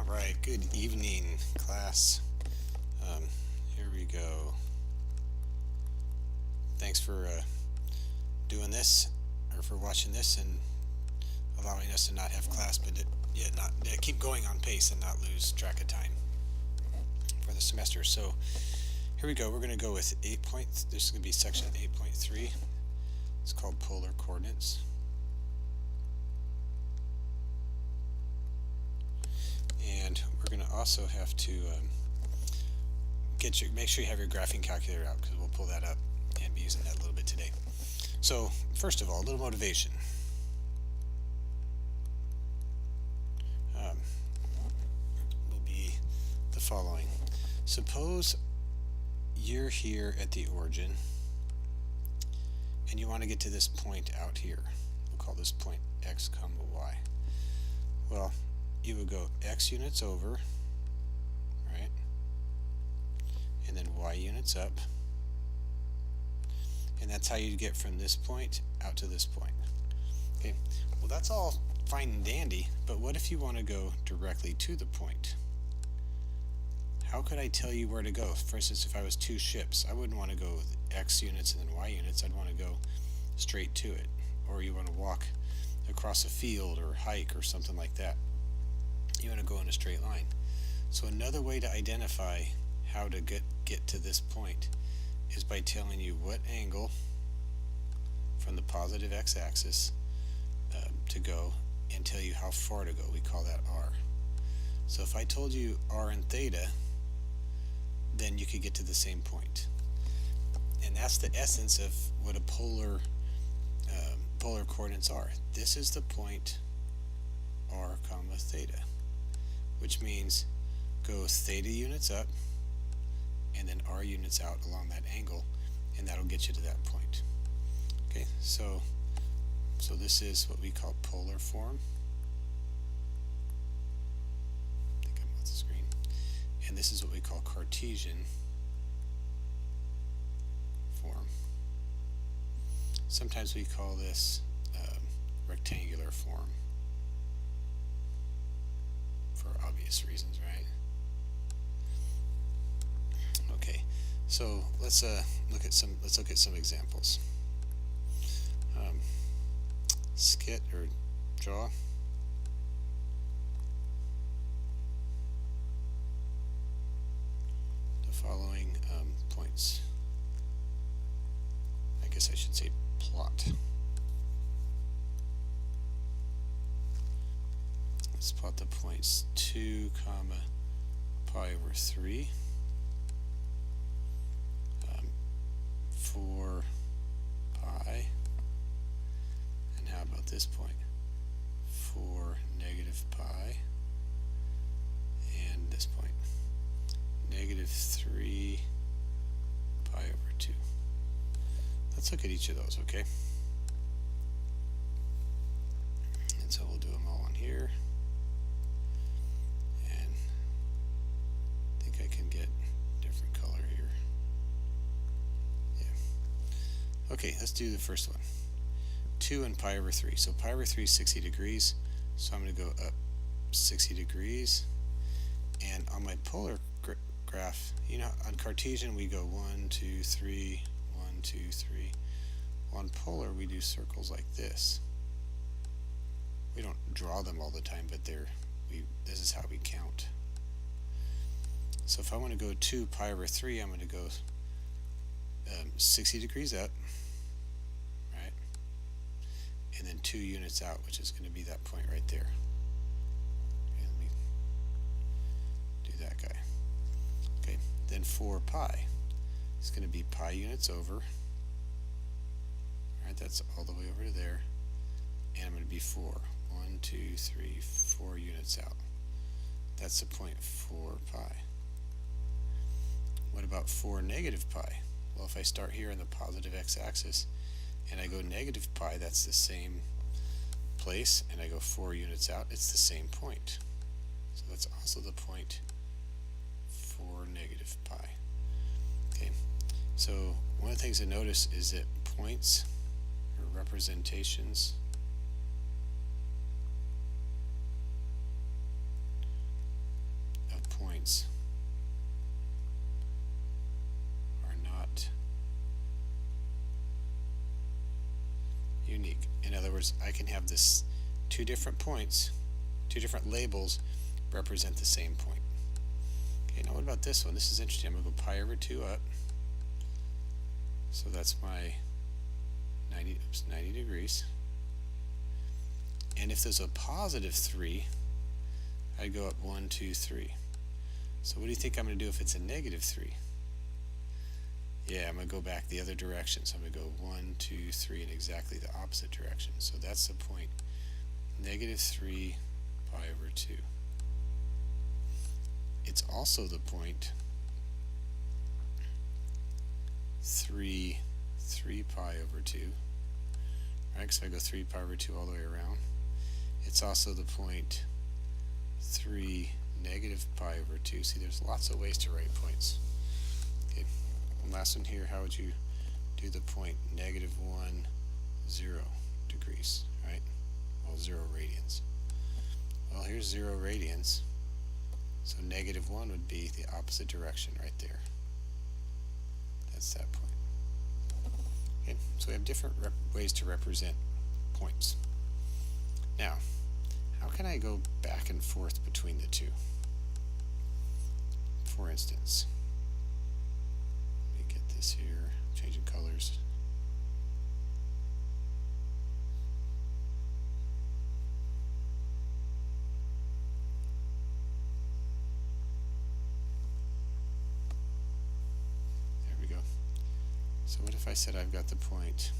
Alright, good evening, class. Here we go. Thanks for doing this, or for watching this and allowing us to not have class, but keep going on pace and not lose track of time for the semester. So here we go. We're going to go with 8 points. This is going to be section 8.3. It's called polar coordinates. And we're going to also have to make sure you have your graphing calculator out, because we'll pull that up and be using that a little bit today. So first of all, a little motivation. Will be the following. Suppose you're here at the origin and you want to get to this point out here. We'll call this point x comma y. Well, you would go x units over, right, and then y units up, and that's how you get from this point out to this point. Okay, well, that's all fine and dandy, but what if you want to go directly to the point? How could I tell you where to go? For instance, if I was two ships, I wouldn't want to go x units and then y units. I'd want to go straight to it. Or you want to walk across a field or hike or something like that. You want to go in a straight line. So another way to identify how to get to this point is by telling you what angle from the positive x-axis to go, and tell you how far to go. We call that r. So if I told you r and theta, then you could get to the same point. And that's the essence of what a polar coordinates are. This is the point r comma theta, which means go theta units up and then r units out along that angle, and that'll get you to that point. Okay, so this is what we call polar form. I think I'm off the screen. And this is what we call Cartesian form. Sometimes we call this rectangular form for obvious reasons, right? Okay, so let's look at some examples. Skit or draw. The following points. I guess I should say plot. Let's plot the points 2 comma pi over 3, 4 pi, and how about this point? 4 negative pi, and this point negative 3 pi over 2. Let's look at each of those, okay? And so we'll do them all on here. And I think I can get different color here. Yeah. Okay, let's do the first one. 2 and pi over 3. So pi over 3 is 60 degrees. So I'm going to go up 60 degrees. And on my polar graph, you know, on Cartesian we go 1, 2, 3, 1, 2, 3. Well, on polar we do circles like this. We don't draw them all the time, but this is how we count. So if I want to go 2 pi over 3, I'm going to go 60 degrees up, right? And then 2 units out, which is going to be that point right there. Okay, let me do that guy. Okay, then 4 pi is going to be pi units over. Alright, that's all the way over to there. And I'm going to be 4. 1, 2, 3, 4 units out. That's the point 4 pi. What about 4 negative pi? Well, if I start here in the positive x-axis and I go negative pi, that's the same place, and I go 4 units out, it's the same point. So that's also the point 4 negative pi. Okay, so one of the things to notice is that points or representations points are not unique. In other words, I can have this two different points, two different labels represent the same point. Okay, now what about this one? This is interesting. I'm going to go pi over 2 up. So that's my 90 degrees. And if there's a positive 3, I go up 1, 2, 3. So what do you think I'm going to do if it's a negative 3? Yeah, I'm going to go back the other direction. So I'm going to go 1, 2, 3 in exactly the opposite direction. So that's the point negative 3 pi over 2. It's also the point 3 pi over 2. Right, so I go 3 pi over 2 all the way around. It's also the point 3 negative pi over 2. See, there's lots of ways to write points. Okay, and last one here, how would you do the point negative 1, 0 degrees, right? Well, 0 radians. Well, here's 0 radians. So negative 1 would be the opposite direction right there. That's that point. Okay, so we have different ways to represent points. Now, how can I go back and forth between the two? For instance, let me get this here, changing colors. There we go. So what if I said I've got the point,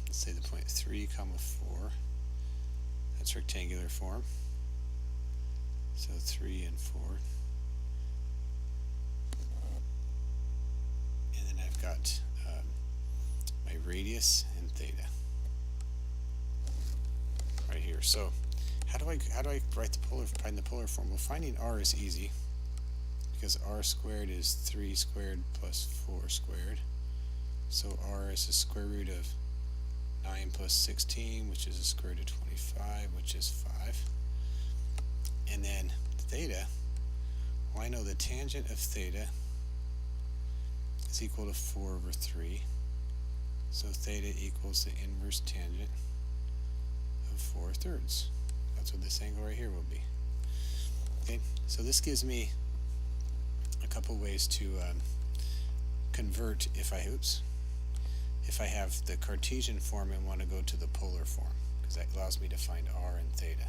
let's say the point 3, 4, that's rectangular form, so 3 and 4, and then I've got my radius and theta right here. So how do I write find the polar form? Well, finding r is easy, because r squared is 3 squared plus 4 squared. So r is the square root of 9 plus 16, which is the square root of 25, which is 5. And then theta, well, I know the tangent of theta is equal to 4 over 3. So theta equals the inverse tangent of 4/3. That's what this angle right here will be. Okay, so this gives me a couple ways to convert if I have the Cartesian form and want to go to the polar form, because that allows me to find r and theta.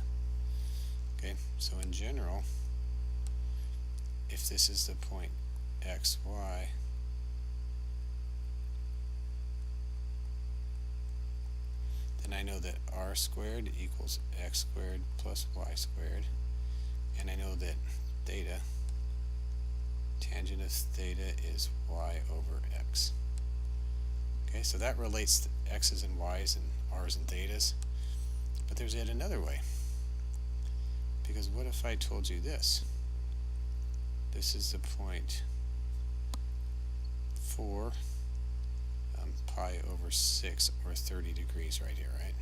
Okay, so in general, if this is the point x, y, then I know that r squared equals x squared plus y squared, and I know that theta, tangent of theta, is y over x. Okay, so that relates to x's and y's and r's and thetas. But there's yet another way. Because what if I told you this? This is the point 4 pi over 6, or 30 degrees right here, right?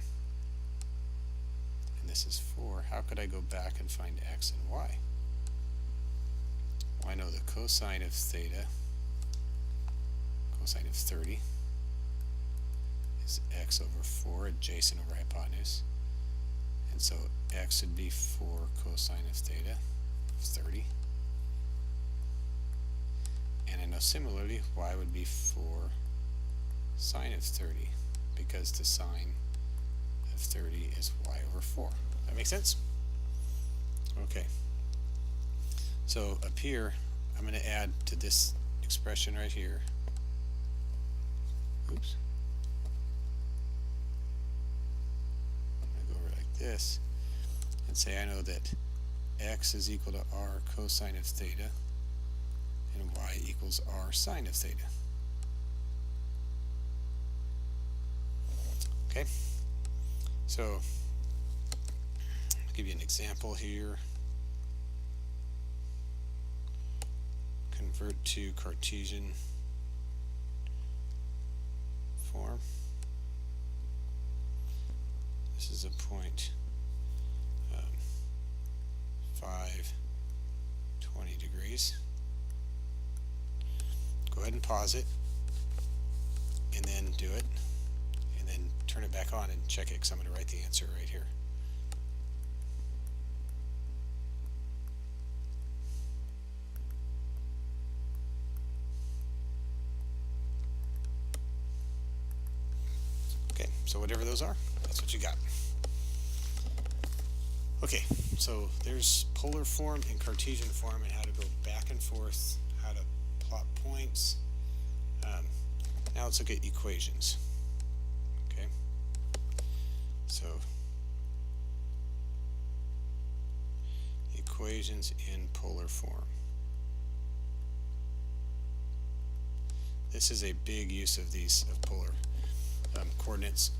And this is 4. How could I go back and find x and y? Well, I know the cosine of theta, cosine of 30, is x over 4, adjacent over hypotenuse. And so x would be 4 cosine of theta of 30. And I know similarly y would be 4 sine of 30, because the sine of 30 is y over 4. That makes sense? Okay. So up here, I'm going to add to this expression right here. Oops. This and say I know that x is equal to r cosine of theta and y equals r sine of theta. Okay, so I'll give you an example here. Convert to Cartesian form. This is a point 5, 20 degrees. Go ahead and pause it, and then do it, and then turn it back on and check it, because I'm going to write the answer right here. Okay, so whatever those are, that's what you got. Okay, so there's polar form and Cartesian form and how to go back and forth, how to plot points. Now let's look at equations. Okay, so equations in polar form. This is a big use of these polar coordinates.